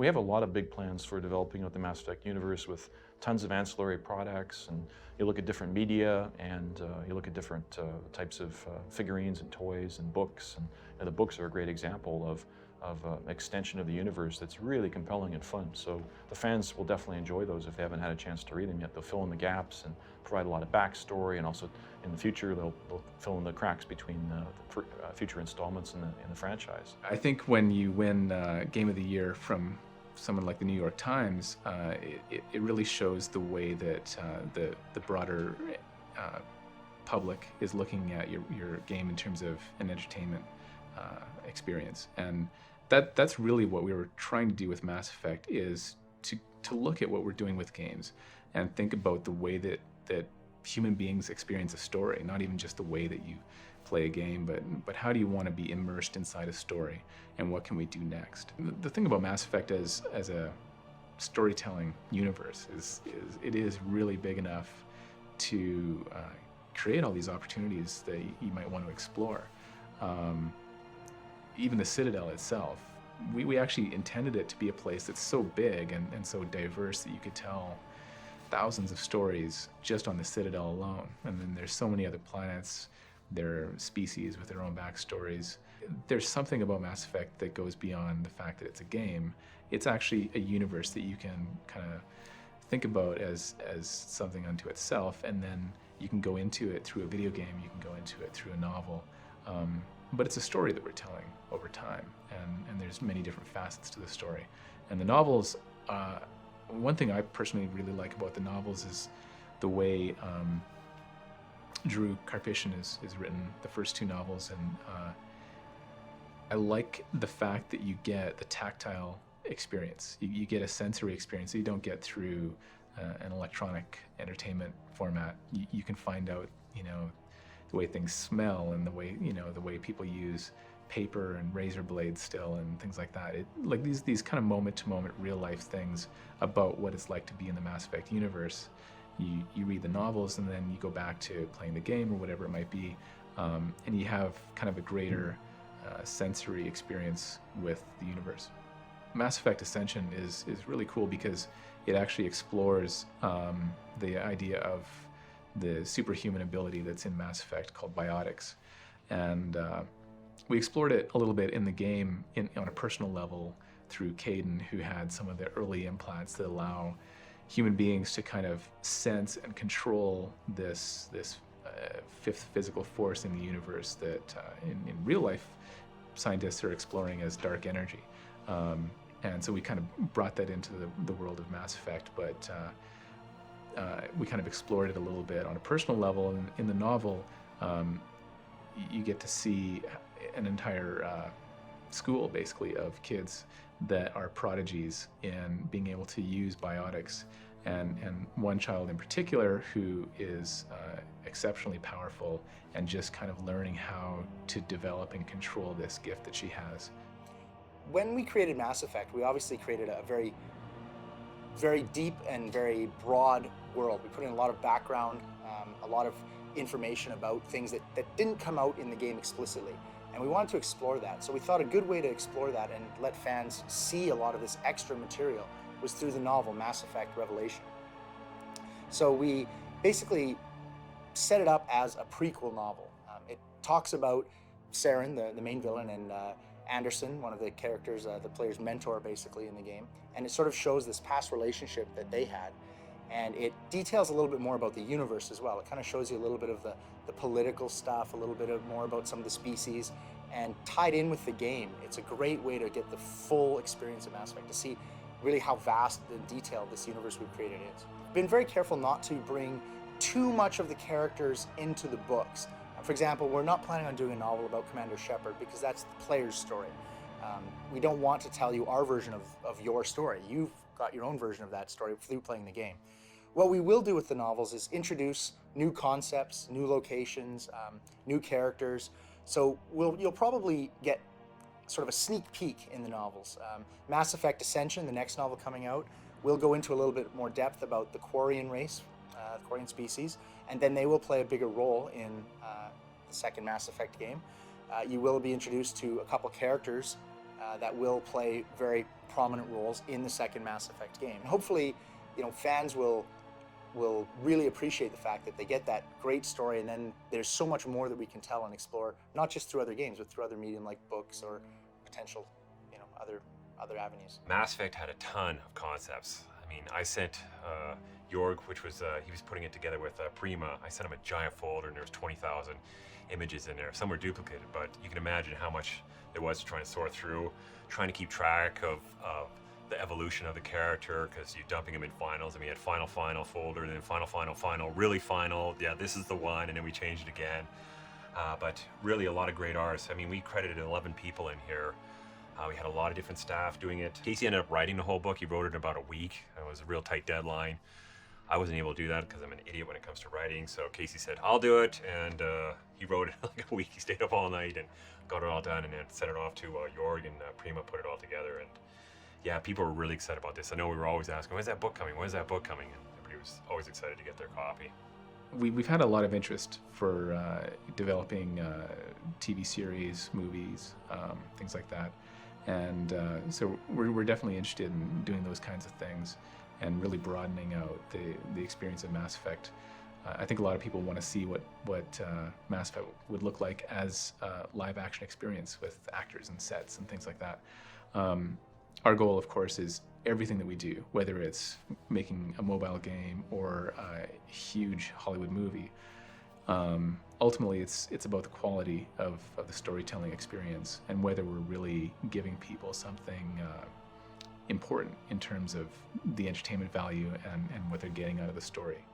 We have a lot of big plans for developing out the Mass Effect universe with tons of ancillary products, and you look at different media, and you look at different types of figurines and toys and books, and the books are a great example of extension of the universe that's really compelling and fun. So the fans will definitely enjoy those if they haven't had a chance to read them yet. They'll fill in the gaps and provide a lot of backstory, and also in the future they'll fill in the cracks between future installments in the franchise. I think when you win Game of the Year from someone like the New York Times, it really shows the way that the broader public is looking at your game in terms of an entertainment experience. And that's really what we were trying to do with Mass Effect, is to look at what we're doing with games and think about the way that human beings experience a story, not even just the way that you play a game, but how do you want to be immersed inside a story, and what can we do next? The thing about Mass Effect as a storytelling universe is it is really big enough to create all these opportunities that you might want to explore. Even the Citadel itself, we actually intended it to be a place that's so big and so diverse that you could tell thousands of stories just on the Citadel alone. And then there's so many other planets, there are species with their own backstories. There's something about Mass Effect that goes beyond the fact that it's a game. It's actually a universe that you can kind of think about as something unto itself, and then you can go into it through a video game, you can go into it through a novel. But it's a story that we're telling over time, and there's many different facets to the story. And the novels, one thing I personally really like about the novels is the way Drew Karpyshyn is written the first two novels, and I like the fact that you get the tactile experience. You get a sensory experience that you don't get through an electronic entertainment format. You can find out, the way things smell, and the way people use paper and razor blades still and things like that. Like these kind of moment-to-moment real-life things about what it's like to be in the Mass Effect universe. You read the novels, and then you go back to playing the game or whatever it might be, and you have kind of a greater sensory experience with the universe. Mass Effect Ascension is really cool because it actually explores the idea of the superhuman ability that's in Mass Effect called biotics. And we explored it a little bit in the game on a personal level through Caden, who had some of the early implants that allow human beings to kind of sense and control this fifth physical force in the universe that in real life scientists are exploring as dark energy. And so we kind of brought that into the world of Mass Effect, but we kind of explored it a little bit on a personal level. And in the novel, you get to see an entire school, basically, of kids that are prodigies in being able to use biotics, and one child in particular who is exceptionally powerful and just kind of learning how to develop and control this gift that she has. When we created Mass Effect, we obviously created a very, very deep and very broad world. We put in a lot of background, a lot of information about things that didn't come out in the game explicitly. And we wanted to explore that. So we thought a good way to explore that and let fans see a lot of this extra material was through the novel Mass Effect Revelation. So we basically set it up as a prequel novel. It talks about Saren, the main villain, and Anderson, one of the characters, the player's mentor basically in the game. And it sort of shows this past relationship that they had. And it details a little bit more about the universe as well. It kind of shows you a little bit of the political stuff, a little bit more about some of the species, and tied in with the game. It's a great way to get the full experience of Mass Effect, to see really how vast and detailed this universe we've created is. I've been very careful not to bring too much of the characters into the books. For example, we're not planning on doing a novel about Commander Shepard because that's the player's story. We don't want to tell you our version of your story. You've got your own version of that story through playing the game. What we will do with the novels is introduce new concepts, new locations, new characters. So you'll probably get sort of a sneak peek in the novels. Mass Effect Ascension, the next novel coming out, will go into a little bit more depth about the Quarian race, the Quarian species, and then they will play a bigger role in the second Mass Effect game. You will be introduced to a couple characters that will play very prominent roles in the second Mass Effect game. And hopefully, fans will really appreciate the fact that they get that great story, and then there's so much more that we can tell and explore, not just through other games, but through other medium like books or potential, other avenues. Mass Effect had a ton of concepts. I mean, I sent Jorg, which was, he was putting it together with Prima, I sent him a giant folder and there was 20,000 images in there. Some were duplicated, but you can imagine how much there was to try and sort through, trying to keep track of the evolution of the character, because you're dumping them in finals. I mean, you had final folder, then final, really final, yeah, this is the one, and then we changed it again. But really a lot of great artists. I mean, we credited 11 people in here. We had a lot of different staff doing it. Casey ended up writing the whole book. He wrote it in about a week. It was a real tight deadline. I wasn't able to do that because I'm an idiot when it comes to writing. So Casey said, I'll do it. And he wrote it in like a week. He stayed up all night and got it all done and then sent it off to Jorg, and Prima put it all together. And yeah, people were really excited about this. I know we were always asking, when's that book coming? When's that book coming? And everybody was always excited to get their copy. We've had a lot of interest for developing TV series, movies, things like that. And so we're definitely interested in doing those kinds of things and really broadening out the experience of Mass Effect. I think a lot of people want to see what Mass Effect would look like as a live action experience with actors and sets and things like that. Our goal, of course, is everything that we do, whether it's making a mobile game or a huge Hollywood movie. Ultimately, it's about the quality of the storytelling experience and whether we're really giving people something important in terms of the entertainment value and what they're getting out of the story.